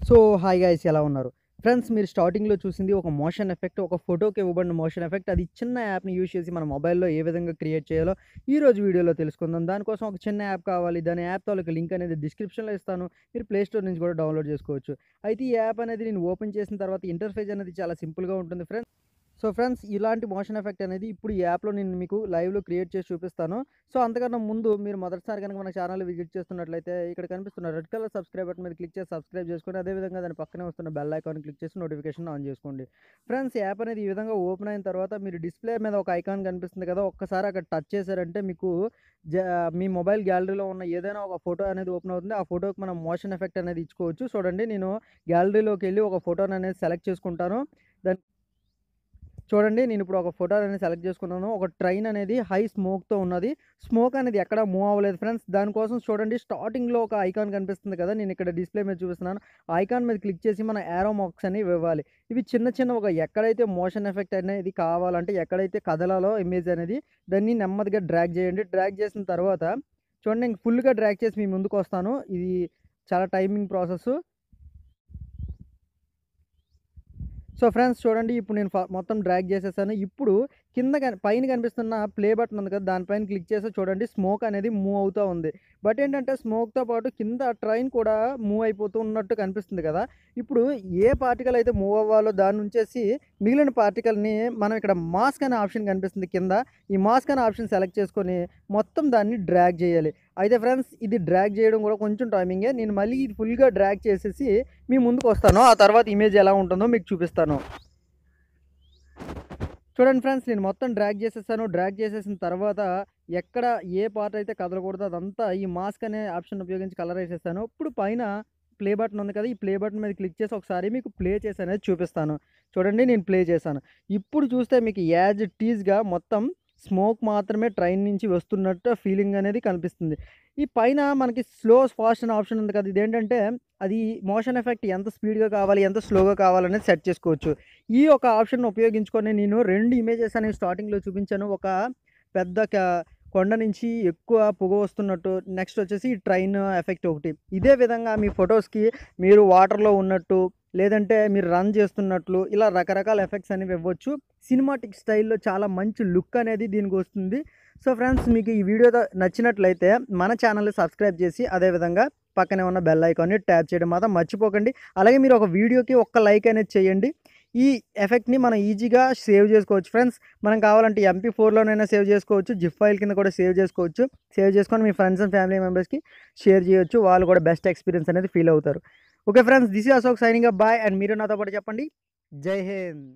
So hi guys ఎలా ఉన్నారు friends? మీరు స్టార్టింగ్లో చూసింది ఒక మోషన్ ఎఫెక్ట్, ఒక ఫోటోకి ఇవ్వబడిన మోషన్ ఎఫెక్ట్. అది చిన్న యాప్ని యూజ్ చేసి మన మొబైల్లో ఏ విధంగా క్రియేట్ చేయాలో ఈ రోజు వీడియోలో తెలుసుకుందాం. దానికోసం ఒక చిన్న యాప్ కావాలి. దాని యాప్ తాలూకు లింక్ అనేది డిస్క్రిప్షన్లో ఇస్తాను. మీరు ప్లే స్టోర్ నుంచి కూడా డౌన్లోడ్ చేసుకోవచ్చు. అయితే ఈ యాప్ అనేది నేను ఓపెన్ చేసిన తర్వాత ఇంటర్ఫేస్ అనేది చాలా సింపుల్గా ఉంటుంది ఫ్రెండ్స్. సో ఫ్రెండ్స్, ఇలాంటి మోషన్ ఎఫెక్ట్ అనేది ఇప్పుడు ఈ యాప్లో నేను మీకు లైవ్లో క్రియేట్ చేసి చూపిస్తాను. సో అంతకన్నా ముందు మీరు మొదటిసారి కనుక మన ఛానల్ విజిట్ చేస్తున్నట్లయితే ఇక్కడ కనిపిస్తున్న రెడ్ కలర్ సబ్స్క్రైబ్ బటన్ మీద క్లిక్ చేసి సబ్స్క్రైబ్ చేసుకొని అదేవిధంగా దాని పక్కనే వస్తున్న బెల్ ఐకాన్ క్లిక్ చేసి నోటిఫికేషన్ ఆన్ చేసుకోండి. ఫ్రెండ్స్, యాప్ అనేది ఈ విధంగా ఓపెన్ అయిన తర్వాత మీరు డిస్ప్లే మీద ఒక ఐకాన్ కనిపిస్తుంది కదా, ఒక్కసారి అక్కడ టచ్ చేశారంటే మీకు మీ మొబైల్ గ్యాలరీలో ఉన్న ఏదైనా ఒక ఫోటో అనేది ఓపెన్ అవుతుంది. ఆ ఫోటోకి మనం మోషన్ ఎఫెక్ట్ అనేది ఇచ్చుకోవచ్చు. చూడండి, నేను గ్యాలరీలోకి వెళ్ళి ఒక ఫోటోని అనేది సెలెక్ట్ చేసుకుంటాను. దాని చూడండి, నేను ఇప్పుడు ఒక ఫోటో అనేది సెలెక్ట్ చేసుకున్నాను. ఒక ట్రైన్ అనేది హై స్మోక్తో ఉన్నది. స్మోక్ అనేది ఎక్కడ మూవ్ అవ్వలేదు ఫ్రెండ్స్. దానికోసం చూడండి, స్టార్టింగ్లో ఒక ఐకాన్ కనిపిస్తుంది కదా, నేను ఇక్కడ డిస్ప్లే మీద చూపిస్తున్నాను. ఆ ఐకాన్ మీద క్లిక్ చేసి మన యారో మార్క్స్ అని ఇవ్వాలి. ఇవి చిన్న చిన్న ఒక ఎక్కడైతే మోషన్ ఎఫెక్ట్ అనేది కావాలంటే, ఎక్కడైతే కదలాలో ఇమేజ్ అనేది, దాన్ని నెమ్మదిగా డ్రాగ్ చేయండి. డ్రాగ్ చేసిన తర్వాత చూడండి, నేను ఫుల్గా డ్రాగ్ చేసి మీ ముందుకు వస్తాను. ఇది చాలా టైమింగ్ ప్రాసెస్. సో ఫ్రెండ్స్ చూడండి, ఇప్పుడు నేను మొత్తం డ్రాగ్ చేసేసాను. ఇప్పుడు పైన కనిపిస్తున్న ప్లే బటన్ ఉంది కదా, దానిపైన క్లిక్ చేస్తే చూడండి స్మోక్ అనేది మూవ్ అవుతూ ఉంది. బట్ ఏంటంటే స్మోక్తో పాటు కింద ట్రైన్ కూడా మూవ్ అయిపోతూ ఉన్నట్టు కనిపిస్తుంది కదా. ఇప్పుడు ఏ పార్టికల్ అయితే మూవ్ అవ్వాలో దాన్ని ఉంచేసి మిగిలిన పార్టికల్ని మనం ఇక్కడ మాస్క్ అనే ఆప్షన్ కనిపిస్తుంది కింద, ఈ మాస్క్ అనే ఆప్షన్ సెలెక్ట్ చేసుకొని మొత్తం దాన్ని డ్రాగ్ చేయాలి. అయితే ఫ్రెండ్స్, ఇది డ్రాగ్ చేయడం కూడా కొంచెం టైమింగే. నేను మళ్ళీ ఇది ఫుల్గా డ్రాగ్ చేసేసి మీ ముందుకు వస్తాను. ఆ తర్వాత ఇమేజ్ ఎలా ఉంటుందో మీకు చూపిస్తాను. చూడండి ఫ్రెండ్స్, నేను మొత్తం డ్రాగ్ చేసేసాను. డ్రాగ్ చేసేసిన తర్వాత ఎక్కడ ఏ పార్ట్ అయితే కదలకూడదో అదంతా ఈ మాస్క్ అనే ఆప్షన్ ఉపయోగించి కలర్ వేసేసాను. ఇప్పుడు పైన ప్లే బటన్ ఉంది కదా, ఈ ప్లే బటన్ మీద క్లిక్ చేసి ఒకసారి మీకు ప్లే చేసి అనేది చూపిస్తాను. చూడండి, నేను ప్లే చేశాను. ఇప్పుడు చూస్తే మీకు యాజ్ ఇట్ ఈజ్గా మొత్తం స్మోక్ మాత్రమే ట్రైన్ నుంచి వస్తున్నట్టు ఫీలింగ్ అనేది కనిపిస్తుంది. ఈ పైన మనకి స్లో ఫాస్ట్ అనే ఆప్షన్ ఉంది కదా, ఇదేంటంటే అది మోషన్ ఎఫెక్ట్ ఎంత స్పీడ్గా కావాలి, ఎంత స్లోగా కావాలనేది సెట్ చేసుకోవచ్చు. ఈ ఒక ఆప్షన్ ఉపయోగించుకొని నేను 2 ఇమేజెస్ అనేవి స్టార్టింగ్లో చూపించాను. ఒక పెద్ద కొండ నుంచి ఎక్కువ పొగ వస్తున్నట్టు, నెక్స్ట్ వచ్చేసి ట్రైన్ ఎఫెక్ట్ ఒకటి. ఇదే విధంగా మీ ఫొటోస్కి మీరు వాటర్లో ఉన్నట్టు, లేదంటే మీరు రన్ చేస్తున్నట్లు, ఇలా రకరకాల ఎఫెక్ట్స్ అనేవి ఇవ్వచ్చు. సినిమాటిక్ స్టైల్లో చాలా మంచి లుక్ అనేది దీనికి వస్తుంది. సో ఫ్రెండ్స్, మీకు ఈ వీడియో నచ్చినట్లయితే మన ఛానల్ని సబ్స్క్రైబ్ చేసి అదేవిధంగా పక్కనే ఉన్న బెల్ ఐకాన్ని ట్యాప్ చేయడం మాత్రం మర్చిపోకండి. అలాగే మీరు ఒక వీడియోకి ఒక్క లైక్ అనేది చేయండి. ఈ ఎఫెక్ట్ని మనం ఈజీగా సేవ్ చేసుకోవచ్చు ఫ్రెండ్స్. మనం కావాలంటే MP4లోనైనా సేవ్ చేసుకోవచ్చు, జిప్ ఫైల్ కింద కూడా సేవ్ చేసుకోవచ్చు. సేవ్ చేసుకొని మీ ఫ్రెండ్స్ అండ్ ఫ్యామిలీ మెంబర్స్కి షేర్ చేయొచ్చు. వాళ్ళు కూడా బెస్ట్ ఎక్స్పీరియన్స్ అనేది ఫీల్ అవుతారు. Okay friends, this is Ashok signing up. Bye. And మీరు నాతో పాటు చెప్పండి, జై హింద్.